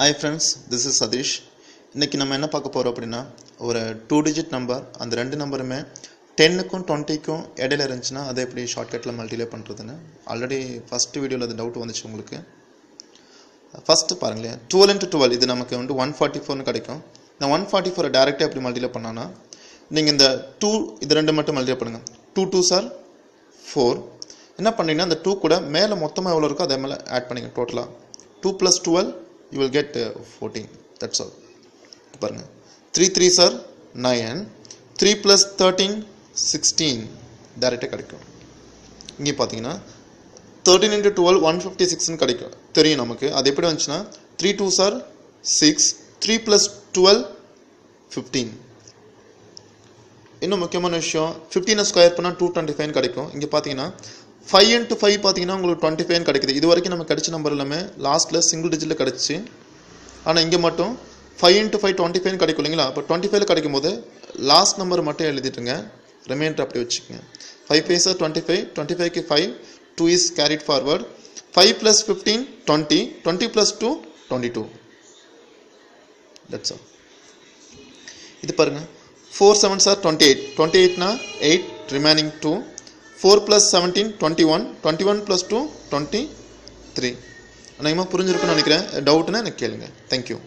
Hi friends, this is Sadish. இன்னைக்கு நம்ம என்ன பார்க்க போறோம் அப்படினா ஒரு 2 digit நம்பர் அந்த ரெண்டு நம்பருமே 10 க்கும் 20 க்கும் இடையில இருந்துச்சுனா அதை எப்படி ஷார்ட்கட்ல மல்டிப்ளை பண்றதுன்னு ஆல்ரெடி ஃபர்ஸ்ட் வீடியோல அந்த டவுட் வந்துச்சு உங்களுக்கு. ஃபர்ஸ்ட் பாருங்க 12 into 12 இது நமக்கு வந்து 144 னு கிடைக்கும். இந்த 144 டைரக்ட்டா எப்படி மல்டிப்ளை பண்ணானா நீங்க இந்த 2 இது ரெண்டு மட்டும் மல்டிப்ளை பண்ணுங்க. 2 2s are 4. என்ன பண்ணீங்கன்னா அந்த 2 கூட மேல மொத்தமா எவ்வளவு இருக்கோ அதே மேல ஆட் பண்ணிங்க டோட்டலா. 2 plus 12 you will get 14. That's all. பாருங்க 3 3s are 9. 3 plus 13 16 டைரக்ட்டா கிடைக்கும். இங்க பாத்தீங்கன்னா 13 into 12 156 னு கிடைக்கும். தெரியும் நமக்கு. அது எப்படி வந்துச்சுனா 3 2s are 6. 3 plus 12 15. இன்னும் முக்கியமான விஷயம் 15 ஸ்கொயர் பண்ணா 225 னு கிடைக்கும். இங்க பாத்தீங்கன்னா 5 into 5 பாத்தீங்கன்னா உங்களுக்கு 25 னு கிடைக்குது. இது வரைக்கும் நமக்கு கிடைச்ச நம்பர் எல்லாமே லாஸ்ட்ல சிங்கிள் டிஜிட்ல கிடைச்சு. ஆனா இங்க மட்டும் 5 into 5 25 னு கிடைக்கும் இல்லீங்களா? அப்ப 25 ல கிடைக்கும்போது லாஸ்ட் நம்பர் மட்டும் எழுதிட்டுங்க. ரிமைண்டர் அப்படியே வச்சுக்கங்க. 5 5s are 25. 25 க்கு 5. 2 is carried forward. 5 plus 15 20. 20 plus 2 22. That's all. இது பாருங்க 4 7s are 28. 28 னா 8 remaining 2. 4 plus 17 21. 21 plus 2 23. அநேகமா புரிஞ்சிருக்கும்னு நினைக்கிறேன். டவுட்னா எனக்கு கேளுங்க. Thank you.